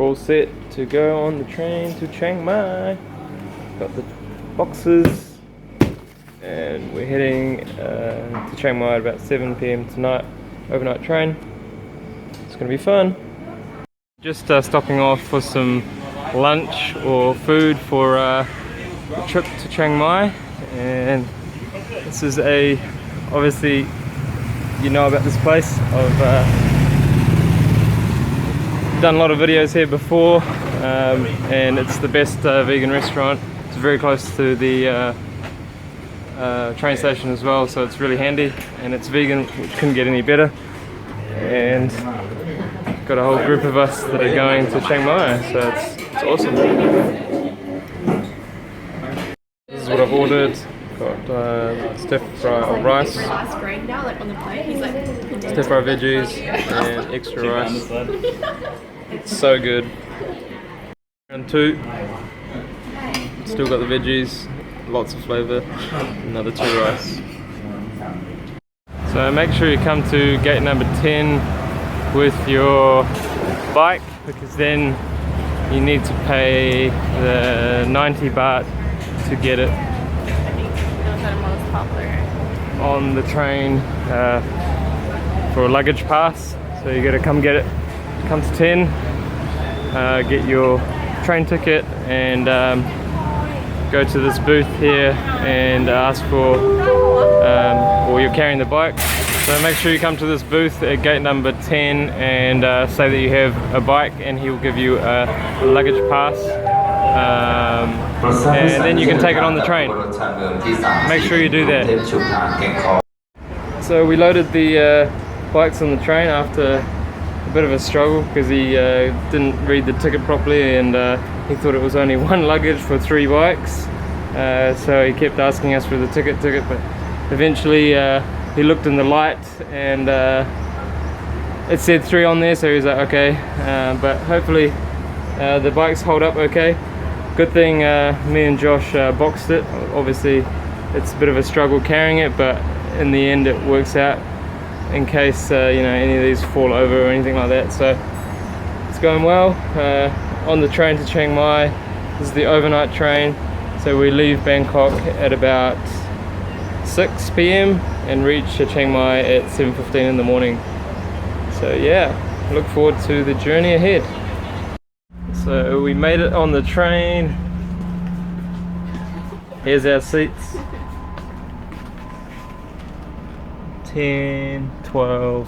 all set to go on the train to Chiang Mai. Got the boxes and we're heading to Chiang Mai at about 7 p.m. tonight, overnight train. It's going to be fun. Just stopping off for some lunch or food for the trip to Chiang Mai, and this is obviously you know about this place. I've done a lot of videos here before, and it's the best vegan restaurant. It's very close to the train station as well, so it's really handy, and it's vegan, which couldn't get any better. And got a whole group of us that are going to Chiang Mai, so it's awesome. This is what I've ordered. Got stir-fry rice, stir-fry veggies, and extra rice. It's so good. Round 2. Still got the veggies, lots of flavour. Another 2 rice. So make sure you come to gate number 10 with your bike, because then you need to pay the 90 baht to get it on the train for a luggage pass. So you gotta come get it, come to 10, get your train ticket, and go to this booth here and ask for, or you're carrying the bike. So make sure you come to this booth at gate number 10 and say that you have a bike, and he will give you a luggage pass, and then you can take it on the train. Make sure you do that. So we loaded the bikes on the train after a bit of a struggle, because he didn't read the ticket properly, and he thought it was only 1 luggage for 3 bikes. So he kept asking us for the ticket, but eventually he looked in the light and it said 3 on there, so he was like, okay. But hopefully the bikes hold up okay. Good thing me and Josh boxed it. Obviously it's a bit of a struggle carrying it, but in the end it works out, in case you know, any of these fall over or anything like that. So it's going well. On the train to Chiang Mai, this is the overnight train, so we leave Bangkok at about 6 p.m. and reach Chiang Mai at 7:15 in the morning. So yeah, look forward to the journey ahead. So we made it on the train. Here's our seats. 10, 12,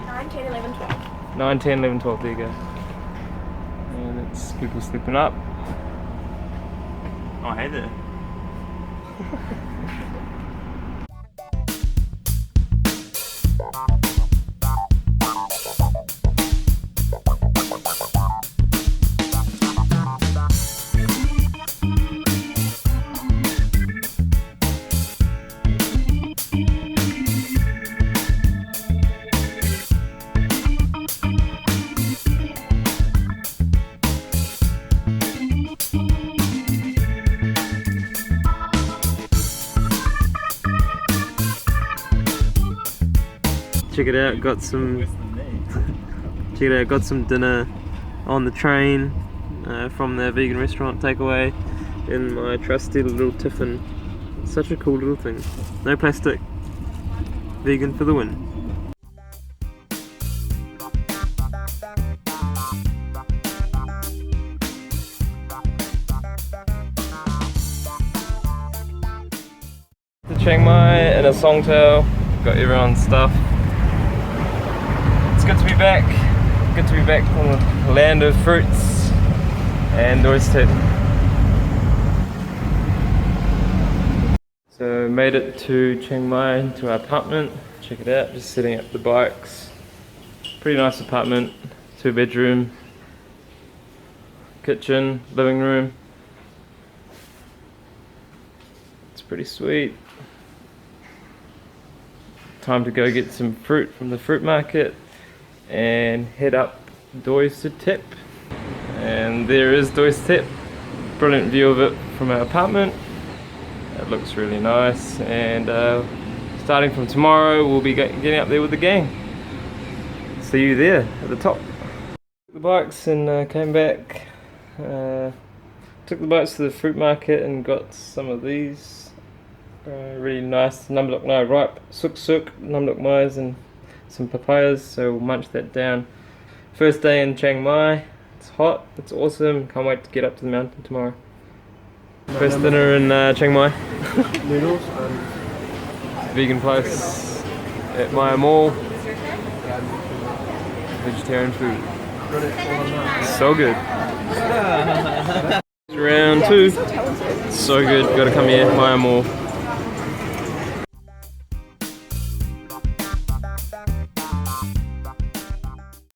9, 10, 11, 12. 9, 10, 11, 12, there you go. And it's people sleeping up. Oh, hey there. Check it out, got some dinner on the train from the vegan restaurant takeaway in my trusty little tiffin. Such a cool little thing. No plastic. Vegan for the win. To Chiang Mai in a songtail, got everyone's stuff. It's good to be back. Good to be back from the land of fruits and oyster. So made it to Chiang Mai, to our apartment. Check it out, just setting up the bikes. Pretty nice apartment, 2-bedroom, kitchen, living room. It's pretty sweet. Time to go get some fruit from the fruit market and head up Dois Tip. And there is Dois Tip. Brilliant view of it from our apartment. It looks really nice, and starting from tomorrow we'll be getting up there with the gang. See you there at the top. The bikes and came back. Took the bikes to the fruit market and got some of these really nice Namdok Nai ripe suk suk, Namdok Mais, and some papayas. So we'll munch that down. First day in Chiang Mai. It's hot. It's awesome. Can't wait to get up to the mountain tomorrow. First dinner in Chiang Mai. Noodles and Vegan place at Maya Mall. Vegetarian food. So good. Round 2. So good. Gotta come here, Maya Mall.